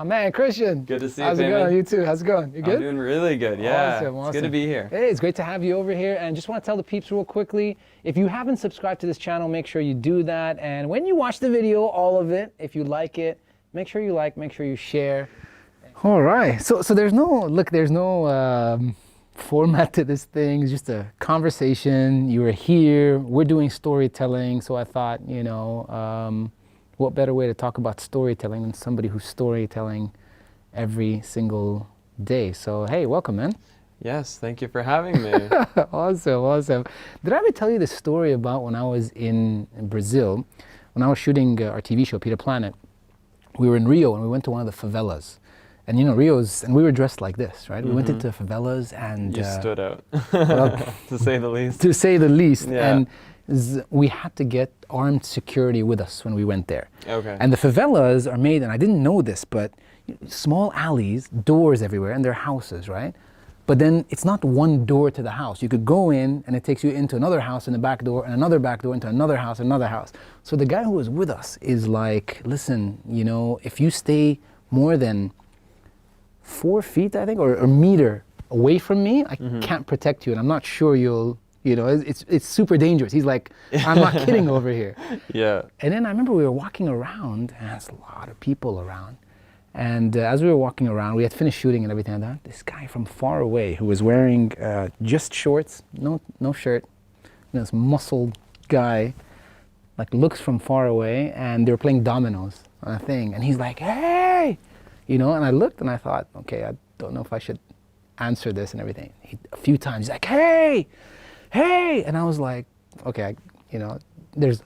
Oh man, Christian. Good to see you, How's it going? You too. How's it going? You good? I'm doing really good, yeah. Awesome, It's good to be here. Hey, it's great to have you over here. And just want to tell the peeps real quickly, if you haven't subscribed to this channel, make sure you do that. And when you watch the video, all of it, if you like it, make sure you like, make sure you share. All right. So there's no format to this thing. It's just a conversation. You were here. We're doing storytelling. So I thought, what better way to talk about storytelling than somebody who's storytelling every single day. So, hey, welcome, man. Yes, thank you for having me. Awesome. Did I ever tell you the story about when I was in Brazil, when I was shooting our TV show, Peter Planet? We were in Rio and we went to one of the favelas. And and we were dressed like this, right? We went into favelas and... You stood out, well, to say the least. To say the least. Yeah. And we had to get armed security with us when we went there. Okay. And the favelas are made, and I didn't know this, but small alleys, doors everywhere, and they're houses, right? But then it's not one door to the house. You could go in, and it takes you into another house in the back door, and another back door into another house. So the guy who was with us is like, listen, if you stay more than 4 feet, I think, or a meter away from me, I can't protect you, and I'm not sure it's super dangerous. He's like, I'm not kidding over here. Yeah. And then I remember we were walking around, and there's a lot of people around. And as we were walking around, we had finished shooting and everything like that. This guy from far away who was wearing just shorts, no shirt, this muscled guy, like looks from far away, and they were playing dominoes on a thing. And he's like, hey! And I looked and I thought, okay, I don't know if I should answer this and everything. A few times, he's like, hey! And I was like, okay, there's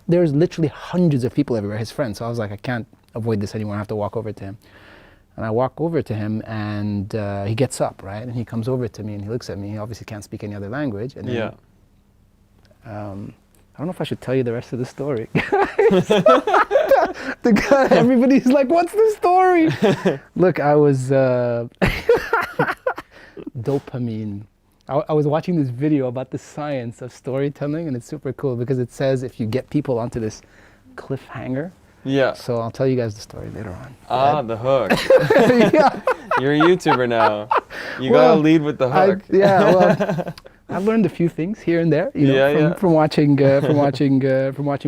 literally hundreds of people everywhere, his friends. So I was like, I can't avoid this anymore. I have to walk over to him. And I walk over to him, and he gets up, right? And he comes over to me and he looks at me. He obviously can't speak any other language. And then, I don't know if I should tell you the rest of the story. The guy, everybody's like, what's the story? Look, I was dopamine. I was watching this video about the science of storytelling, and it's super cool because it says if you get people onto this cliffhanger. Yeah. So I'll tell you guys the story later on. Ah, the hook. Yeah. You're a YouTuber now. You gotta lead with the hook. I learned a few things here and there, from watching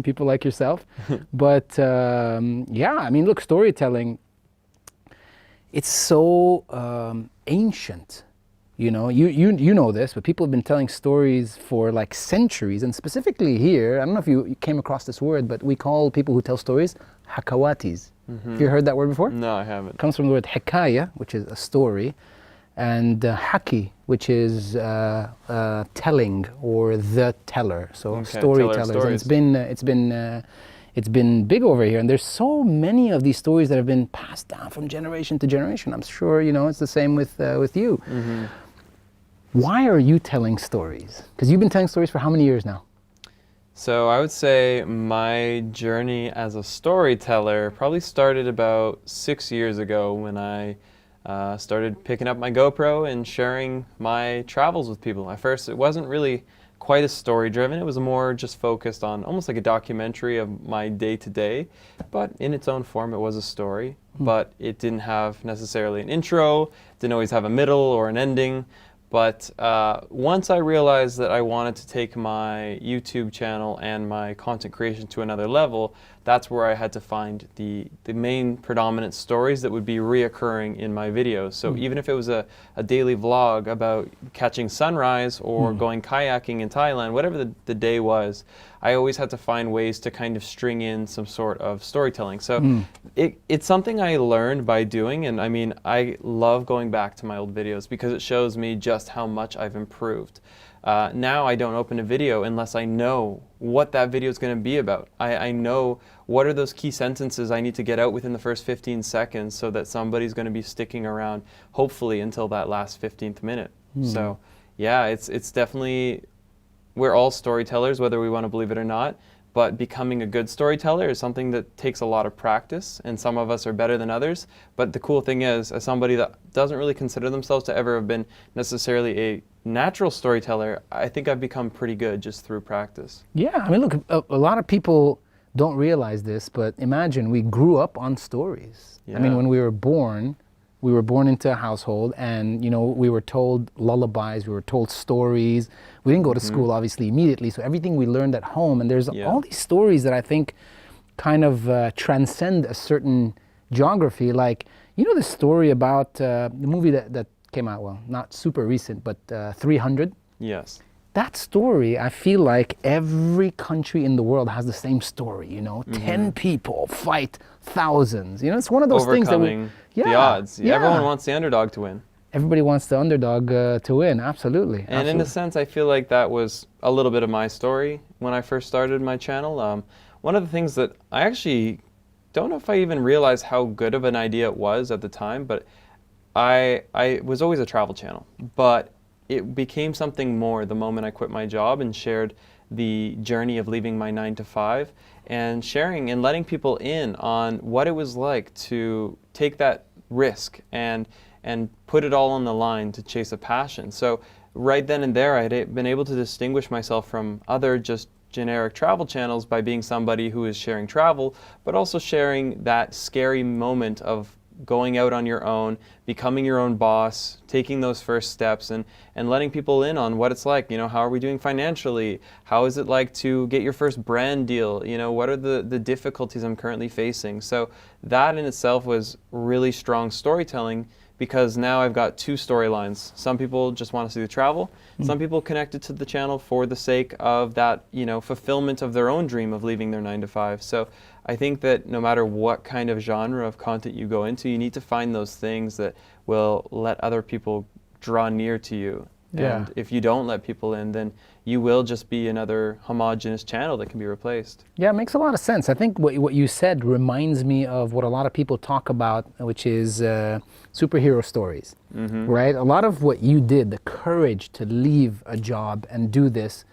people like yourself. But look, storytelling, it's so ancient. You know this, but people have been telling stories for like centuries, and specifically here, I don't know if you came across this word, but we call people who tell stories hakawatis. Have you heard that word before? No, I haven't. It comes from the word hekaya, which is a story, and haki, which is telling or the teller. So storytellers. And it's been big over here, and there's so many of these stories that have been passed down from generation to generation. I'm sure it's the same with you. Why are you telling stories? Because you've been telling stories for how many years now? So I would say my journey as a storyteller probably started about 6 years ago when I started picking up my GoPro and sharing my travels with people. At first, it wasn't really quite as story-driven. It was more just focused on almost like a documentary of my day-to-day, but in its own form, it was a story. But it didn't have necessarily an intro, didn't always have a middle or an ending. But once I realized that I wanted to take my YouTube channel and my content creation to another level, that's where I had to find the main predominant stories that would be reoccurring in my videos. So even if it was a daily vlog about catching sunrise or going kayaking in Thailand, whatever the day was, I always had to find ways to kind of string in some sort of storytelling. So it's something I learned by doing, and I mean, I love going back to my old videos because it shows me just how much I've improved. Now I don't open a video unless I know what that video is going to be about. I know what are those key sentences I need to get out within the first 15 seconds so that somebody's going to be sticking around, hopefully, until that last 15th minute. So yeah, it's definitely, we're all storytellers, whether we want to believe it or not, but becoming a good storyteller is something that takes a lot of practice, and some of us are better than others. But the cool thing is, as somebody that doesn't really consider themselves to ever have been necessarily a natural storyteller, I think I've become pretty good just through practice. Yeah, I mean, look, a lot of people don't realize this, but imagine we grew up on stories. I mean, Yeah. when we were born into a household, and we were told lullabies, we were told stories. We didn't go to school obviously immediately, so everything we learned at home. And there's Yeah. all these stories that I think kind of transcend a certain geography. Like, the story about the movie that came out, well, not super recent, but 300. Yes. That story, I feel like every country in the world has the same story, 10 people fight thousands. It's one of those things that Overcoming the odds. Everyone wants the underdog to win. Everybody wants the underdog to win, absolutely. And in a sense, I feel like that was a little bit of my story when I first started my channel. One of the things that I actually don't know if I even realized how good of an idea it was at the time, but I was always a travel channel. But it became something more the moment I quit my job and shared the journey of leaving my 9 to 5 and sharing and letting people in on what it was like to take that risk and put it all on the line to chase a passion. So right then and there, I had been able to distinguish myself from other just generic travel channels by being somebody who is sharing travel, but also sharing that scary moment of going out on your own, becoming your own boss, taking those first steps, and letting people in on what it's like. How are we doing financially? How is it like to get your first brand deal? What are the difficulties I'm currently facing? So that in itself was really strong storytelling, because now I've got two storylines. Some people just want to see the travel. Some people connected to the channel for the sake of that, fulfillment of their own dream of leaving their 9 to 5. So I think that no matter what kind of genre of content you go into, you need to find those things that will let other people draw near to you. Yeah. And if you don't let people in, then you will just be another homogenous channel that can be replaced. Yeah, it makes a lot of sense. I think what you said reminds me of what a lot of people talk about, which is superhero stories, right? A lot of what you did, the courage to leave a job and do this,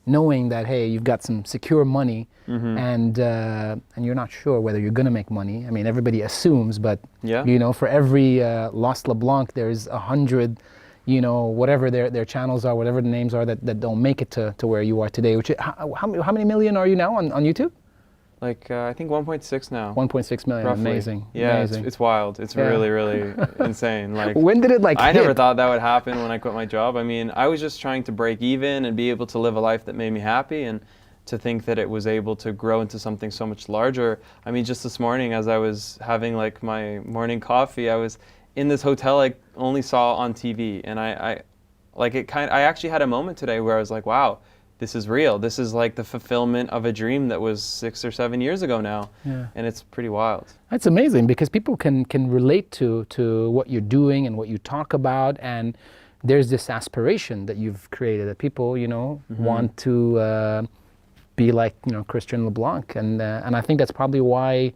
knowing that, hey, you've got some secure money, and you're not sure whether you're going to make money. I mean, everybody assumes, but for every Lost LeBlanc, there's 100, whatever their channels are, whatever the names are that don't make it to where you are today. Which how many million are you now on YouTube? Like I think 1.6 now. 1.6 million. Roughly. Amazing. Yeah, Amazing. it's wild. It's really insane. Like, when did it I hit? never thought that would happen when I quit my job. I mean, I was just trying to break even and be able to live a life that made me happy, and to think that it was able to grow into something so much larger. I mean, just this morning as I was having like my morning coffee, I was in this hotel I only saw on TV, and I actually had a moment today where I was like, wow, this is real. This is like the fulfillment of a dream that was 6 or 7 years ago now. Yeah. And it's pretty wild. That's amazing, because people can relate to what you're doing and what you talk about, and there's this aspiration that you've created that people, want to be like, Christian LeBlanc, and I think that's probably why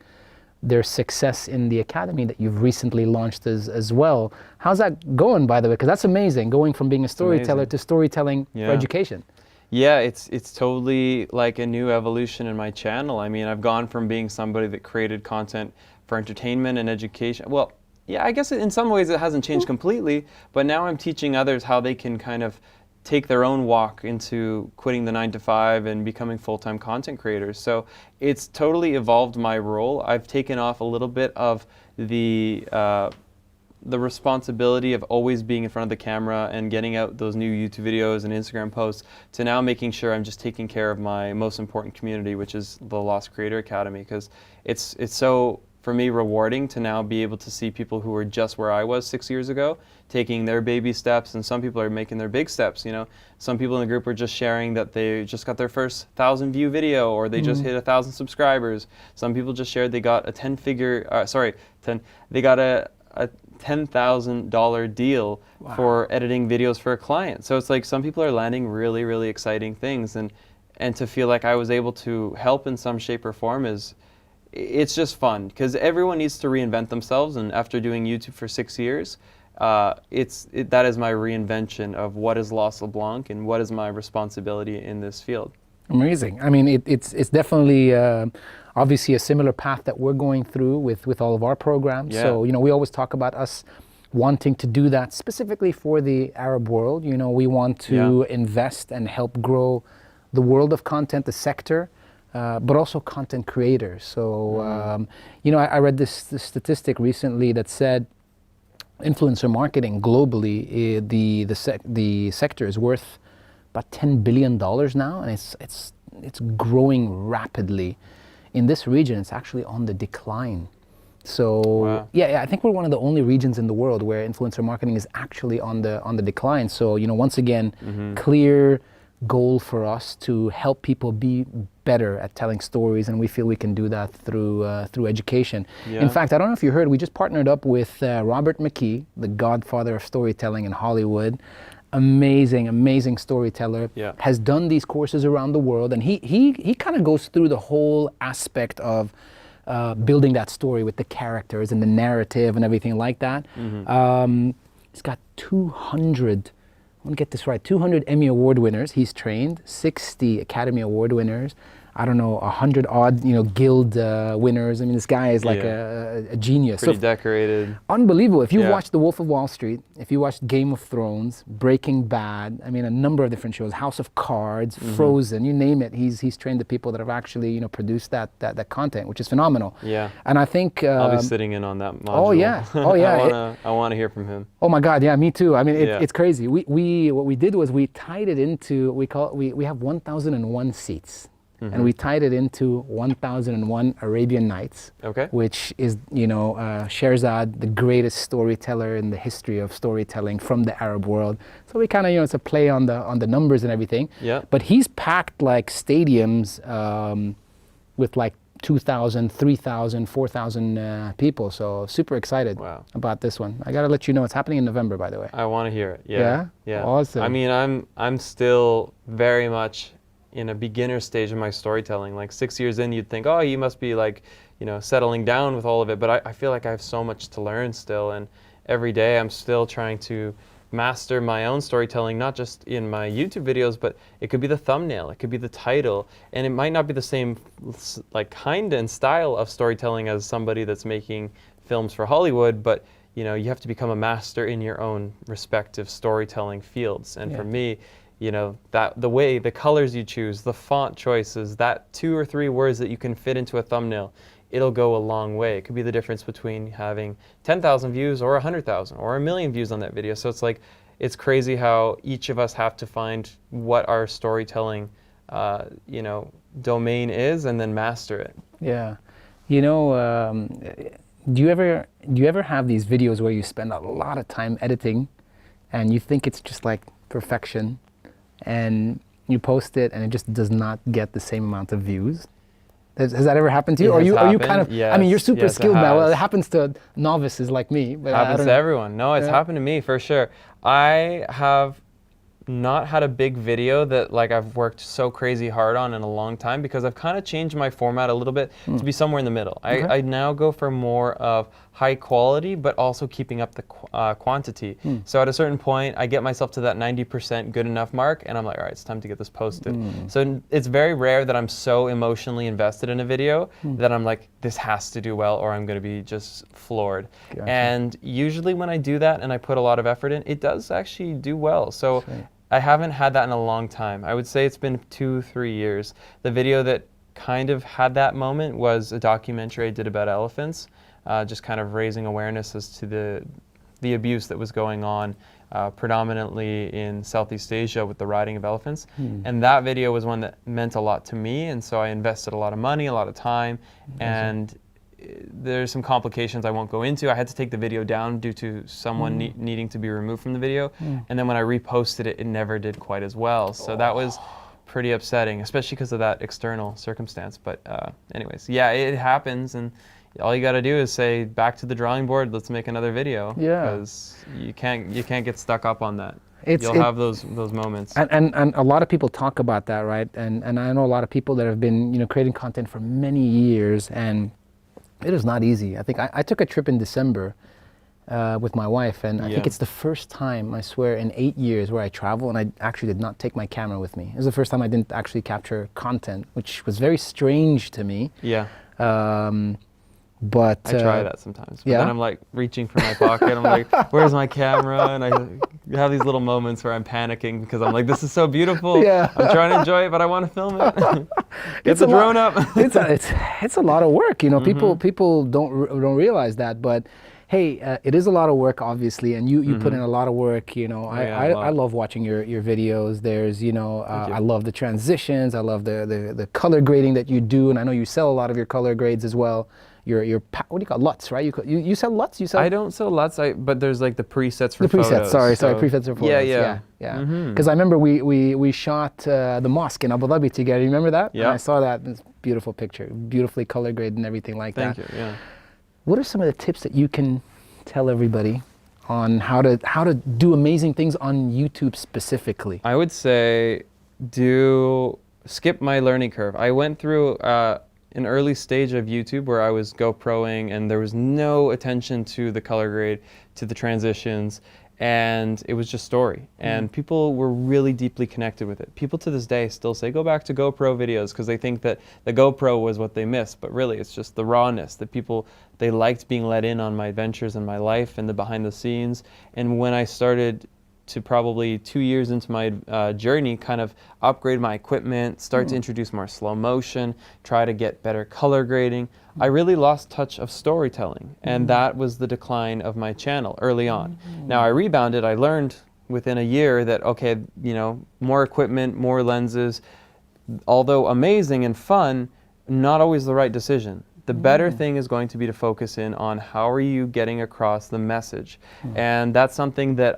there's success in the academy that you've recently launched as well. How's that going, by the way? Because that's amazing, going from being a storyteller to storytelling for education. Yeah, it's totally like a new evolution in my channel. I mean, I've gone from being somebody that created content for entertainment and education. Well, yeah, I guess in some ways it hasn't changed completely, but now I'm teaching others how they can kind of take their own walk into quitting the 9 to 5 and becoming full-time content creators. So it's totally evolved my role. I've taken off a little bit of the responsibility of always being in front of the camera and getting out those new YouTube videos and Instagram posts, to now making sure I'm just taking care of my most important community, which is the Lost Creator Academy, because it's so, for me, rewarding to now be able to see people who were just where I was 6 years ago, taking their baby steps, and some people are making their big steps. Some people in the group are just sharing that they just got their first 1,000 view video, or they just hit 1,000 subscribers. Some people just shared they got a they got a $10,000 deal for editing videos for a client. So it's like some people are landing really, really exciting things, and to feel like I was able to help in some shape or form it's just fun, because everyone needs to reinvent themselves. And after doing YouTube for 6 years, that is my reinvention of what is Lost LeBlanc and what is my responsibility in this field. Amazing. I mean, it's definitely obviously a similar path that we're going through with all of our programs. Yeah. So, we always talk about us wanting to do that specifically for the Arab world. We want to invest and help grow the world of content, the sector. but also content creators. So, you know, I read this statistic recently that said influencer marketing globally, the sector is worth about $10 billion now, and it's growing rapidly. In this region, it's actually on the decline. So Wow. yeah, I think we're one of the only regions in the world where influencer marketing is actually on the decline. So, you know, once again, clear goal for us to help people be better at telling stories, and we feel we can do that through education. Yeah. In fact, I don't know if you heard, we just partnered up with Robert McKee, the godfather of storytelling in Hollywood. Amazing storyteller. Yeah. Has done these courses around the world, and he kind of goes through the whole aspect of building that story with the characters and the narrative and everything like that. He's got 200, I want to get this right, 200 Emmy Award winners he's trained, 60 Academy Award winners, I don't know, 100 odd, you know, guild winners. I mean, this guy is like a genius. Pretty decorated. Unbelievable. If you've watched The Wolf of Wall Street, if you watched Game of Thrones, Breaking Bad, I mean, a number of different shows, House of Cards, Frozen, you name it, he's trained the people that have actually, you know, produced that content, which is phenomenal. Yeah. And I think I'll be sitting in on that module. Oh yeah. Oh yeah. I want to hear from him. Oh my God, yeah, me too. I mean, it's crazy. We what we did was we tied it into, we have 1,001 seats. And we tied it into 1001 Arabian Nights, which is, you know, Sherzad, the greatest storyteller in the history of storytelling from the Arab world. So we kind of, you know, it's a play on the numbers and everything. Yeah. But he's packed like stadiums with like 2,000, 3,000, 4,000 people. So super excited about this one. I gotta let you know, it's happening in November, by the way. I want to hear it. Yeah. Awesome. I mean, I'm still very much in a beginner stage of my storytelling. Like 6 years in, you'd think, oh, you must be like, you know, settling down with all of it. But I feel like I have so much to learn still. And every day I'm still trying to master my own storytelling, not just in my YouTube videos, but it could be the thumbnail, it could be the title. And it might not be the same like kind and style of storytelling as somebody that's making films for Hollywood, but you know, you have to become a master in your own respective storytelling fields. And for me, you know, that the way, the colors you choose, the font choices, that 2 or 3 words that you can fit into a thumbnail, it'll go a long way. It could be the difference between having 10,000 views or 100,000 or 1 million views on that video. So it's like, it's crazy how each of us have to find what our storytelling, you know, domain is and then master it. Yeah. You know, do you ever have these videos where you spend a lot of time editing and you think it's just like perfection, and you post it and it just does not get the same amount of views? Has that ever happened to you? Are you kind of, yes, I mean, you're super skilled now. Well, it happens to novices like me. But happens to everyone. No, it's happened to me for sure. I have not had a big video that like I've worked so crazy hard on in a long time, because I've kind of changed my format a little bit to be somewhere in the middle. I now go for more of high quality, but also keeping up the quantity. So at a certain point, I get myself to that 90% good enough mark, and I'm like, all right, it's time to get this posted. So it's very rare that I'm so emotionally invested in a video that I'm like, this has to do well or I'm going to be just floored. Gotcha. And usually when I do that and I put a lot of effort in, it does actually do well. So I haven't had that in a long time. I would say it's been 2-3 years. The video that kind of had that moment was a documentary I did about elephants, just kind of raising awareness as to the abuse that was going on predominantly in Southeast Asia with the riding of elephants. And that video was one that meant a lot to me, and so I invested a lot of money, a lot of time, and there's some complications I won't go into. I had to take the video down due to someone needing to be removed from the video. And then when I reposted it, it never did quite as well. So that was pretty upsetting, especially because of that external circumstance. But anyways, yeah, it happens. And all you got to do is say, back to the drawing board, let's make another video. Yeah. Because you can't get stuck up on that. You'll have those moments. And a lot of people talk about that, right? And I know a lot of people that have been, you know, creating content for many years, and it is not easy. I think I took a trip in December with my wife, and I think it's the first time, I swear, in 8 years where I travel and I actually did not take my camera with me. It was the first time I didn't actually capture content, which was very strange to me. Yeah. But I try that sometimes. But then I'm like reaching for my pocket. I'm like, where's my camera? And I have these little moments where I'm panicking because I'm like, this is so beautiful. Yeah. I'm trying to enjoy it, but I want to film it. Get It's the a lot- drone up. it's a lot of work, you know. People don't realize that, but hey, it is a lot of work, obviously, and you put in a lot of work. You know, yeah, a lot. I love watching your videos. There's, you know, you. I love the transitions. I love the color grading that you do, and I know you sell a lot of your color grades as well. Your what do you call LUTs, right? You sell LUTs? You sell? I don't sell lots, but there's like the presets for The presets, photos. sorry, so- presets for photos. Yeah. Because I remember we shot the mosque in Abu Dhabi together. You remember that? Yeah. And I saw that. It's a beautiful picture, beautifully color graded and everything like that. Thank you. Yeah. What are some of the tips that you can tell everybody on how to do amazing things on YouTube specifically? I would say skip my learning curve. I went through an early stage of YouTube where I was GoProing and there was no attention to the color grade, to the transitions, and it was just story. And people were really deeply connected with it. People to this day still say, go back to GoPro videos, because they think that the GoPro was what they missed, but really it's just the rawness that they liked being let in on my adventures and my life and the behind the scenes. And when I started to probably 2 years into my journey, kind of upgrade my equipment, start to introduce more slow motion, try to get better color grading, I really lost touch of storytelling. And that was the decline of my channel early on. Now I rebounded, I learned within a year that, okay, you know, more equipment, more lenses, although amazing and fun, not always the right decision. The better thing is going to be to focus in on how are you getting across the message. And that's something that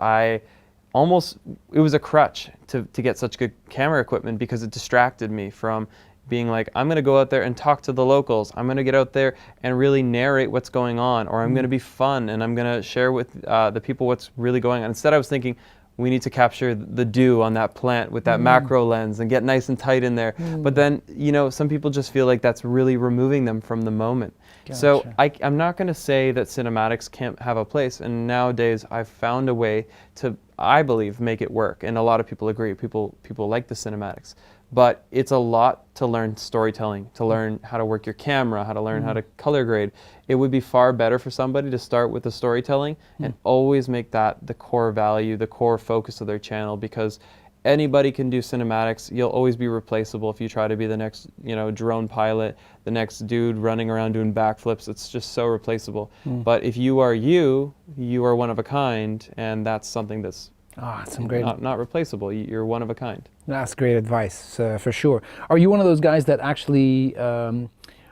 it was a crutch to get such good camera equipment, because it distracted me from being like, I'm going to go out there and talk to the locals. I'm going to get out there and really narrate what's going on, or I'm going to be fun and I'm going to share with the people what's really going on. Instead, I was thinking, we need to capture the dew on that plant with that macro lens and get nice and tight in there. But then, you know, some people just feel like that's really removing them from the moment. So I'm not going to say that cinematics can't have a place. And nowadays, I've found a way to, I believe, make it work. And a lot of people agree. People like the cinematics. But it's a lot to learn storytelling, to learn how to work your camera, how to learn how to color grade. It would be far better for somebody to start with the storytelling and always make that the core value, the core focus of their channel, because anybody can do cinematics. You'll always be replaceable if you try to be the next, you know, drone pilot, the next dude running around doing backflips. It's just so replaceable. But if you are one of a kind, and that's something that's Some great. not replaceable. You're one of a kind. That's great advice, for sure. Are you one of those guys that actually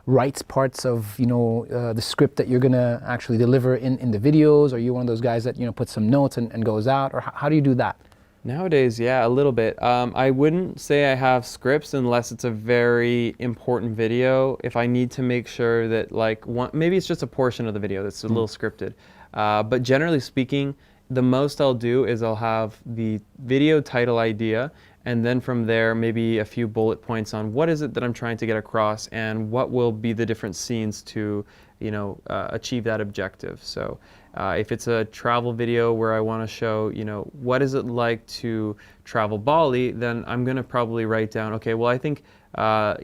writes parts of, you know, the script that you're gonna actually deliver in the videos? Are you one of those guys that, you know, puts some notes and goes out, or how do you do that? Nowadays, yeah, a little bit. I wouldn't say I have scripts unless it's a very important video. If I need to make sure that, like, maybe it's just a portion of the video that's a little scripted. But generally speaking, the most I'll do is I'll have the video title idea, and then from there maybe a few bullet points on what is it that I'm trying to get across and what will be the different scenes to, you know, achieve that objective. So if it's a travel video where I want to show, you know, what is it like to travel Bali, then I'm going to probably write down, okay, well, I think,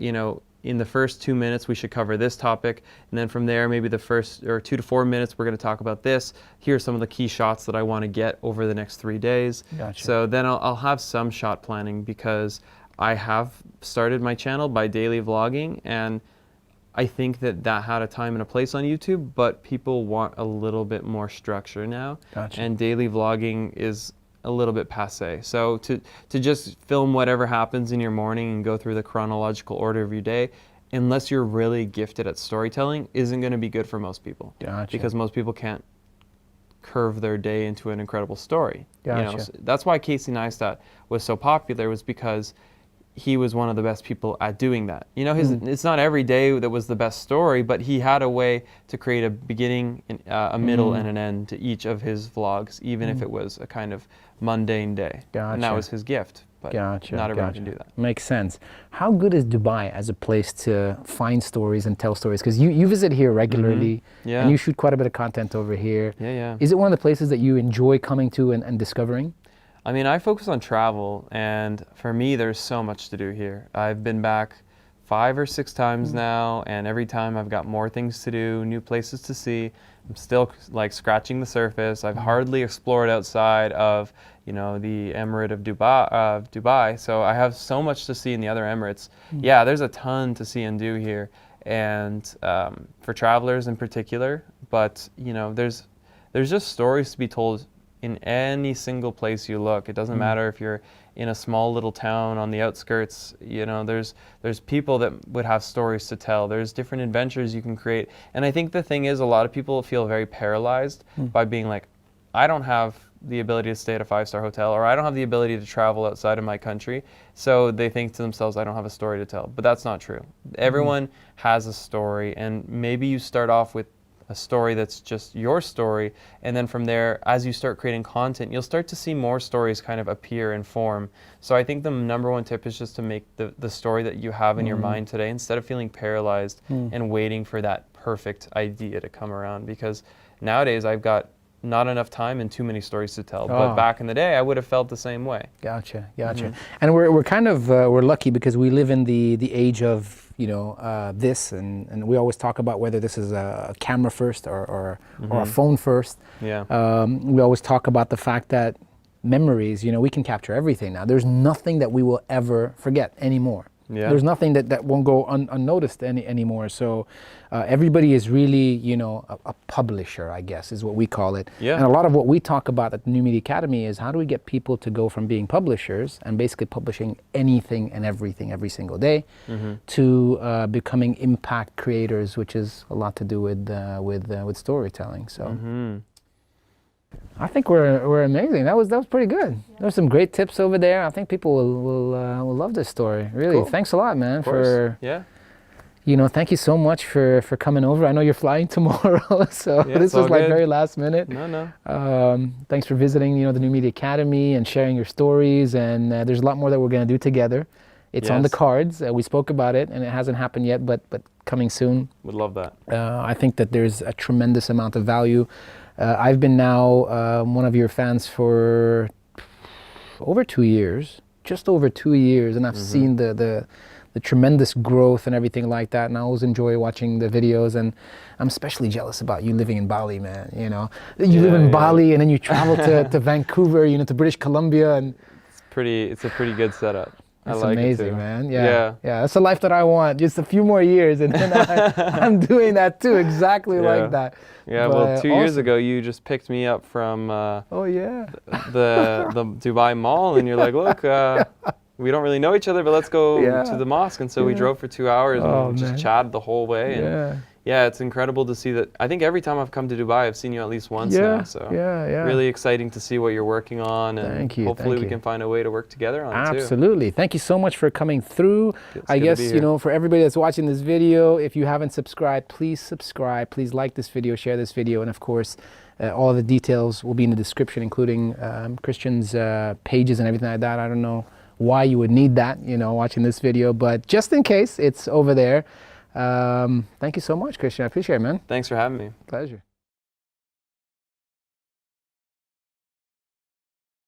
you know, in the first 2 minutes we should cover this topic, and then from there maybe the first 2 to 4 minutes we're going to talk about this. Here are some of the key shots that I want to get over the next 3 days. Gotcha. So then I'll have some shot planning, because I have started my channel by daily vlogging, and I think that had a time and a place on YouTube, but people want a little bit more structure now. Gotcha. And daily vlogging is a little bit passé. So to just film whatever happens in your morning and go through the chronological order of your day, unless you're really gifted at storytelling, isn't going to be good for most people. Gotcha. Because most people can't curve their day into an incredible story. Gotcha. You know, so that's why Casey Neistat was so popular, was because he was one of the best people at doing that. You know, it's not every day that was the best story, but he had a way to create a beginning, a middle, and an end to each of his vlogs, even if it was a kind of mundane day. Gotcha. And that was his gift. But not everyone can do that. Makes sense. How good is Dubai as a place to find stories and tell stories? Because you visit here regularly, Yeah. and you shoot quite a bit of content over here. Yeah. Is it one of the places that you enjoy coming to and discovering? I mean, I focus on travel, and for me, there's so much to do here. I've been back 5 or 6 times now, and every time I've got more things to do, new places to see. I'm still like scratching the surface. I've hardly explored outside of, you know, the Emirate of Dubai. So I have so much to see in the other Emirates. Yeah, there's a ton to see and do here, and for travelers in particular. But you know, there's just stories to be told in any single place you look. It doesn't matter if you're in a small little town on the outskirts. You know, there's people that would have stories to tell. There's different adventures you can create. And I think the thing is, a lot of people feel very paralyzed by being like, I don't have the ability to stay at a 5-star hotel, or I don't have the ability to travel outside of my country. So they think to themselves, I don't have a story to tell. But that's not true. Everyone has a story, and maybe you start off with a story that's just your story, and then from there, as you start creating content, you'll start to see more stories kind of appear and form. So I think the number one tip is just to make the story that you have in your mind today, instead of feeling paralyzed and waiting for that perfect idea to come around, because nowadays I've got not enough time and too many stories to tell. But back in the day, I would have felt the same way. Gotcha. And we're kind of we're lucky because we live in the age of, you know, this, and we always talk about whether this is a camera first or a phone first. Yeah. We always talk about the fact that memories, you know, we can capture everything now. There's nothing that we will ever forget anymore. Yeah. There's nothing that won't go unnoticed anymore. So everybody is really, you know, a publisher, I guess, is what we call it. Yeah. And a lot of what we talk about at the New Media Academy is how do we get people to go from being publishers and basically publishing anything and everything every single day to becoming impact creators, which is a lot to do with storytelling. So. I think we're amazing. That was pretty good. There's some great tips over there. I think people will love this story. Really, cool. Thanks a lot, man. For you know, thank you so much for coming over. I know you're flying tomorrow, so this was like very last minute. No. Thanks for visiting, you know, the New Media Academy and sharing your stories. And there's a lot more that we're gonna do together. It's on the cards. We spoke about it, and it hasn't happened yet, but coming soon. Would love that. I think that there's a tremendous amount of value. I've been now one of your fans for over 2 years, just over 2 years, and I've seen the tremendous growth and everything like that, and I always enjoy watching the videos, and I'm especially jealous about you living in Bali, man. You know, you live in Bali, and then you travel to Vancouver, you know, to British Columbia, and it's a pretty good setup. It's like amazing, man. Yeah, that's the life that I want. Just a few more years, and then I'm doing that too, exactly like that. Yeah, but well, 2 years ago, you just picked me up from the Dubai Mall, and you're like, look, we don't really know each other, but let's go to the mosque. And so we drove for 2 hours and just chatted the whole way. And yeah, it's incredible to see that. I think every time I've come to Dubai, I've seen you at least once now. So really exciting to see what you're working on, and hopefully we can find a way to work together on it too. Absolutely. Thank you so much for coming through. I guess, you know, for everybody that's watching this video, if you haven't subscribed, please subscribe. Please like this video, share this video, and of course, all the details will be in the description, including Christian's pages and everything like that. I don't know why you would need that, you know, watching this video, but just in case, it's over there. Thank you so much, Christian. I appreciate it, man. Thanks for having me. Pleasure.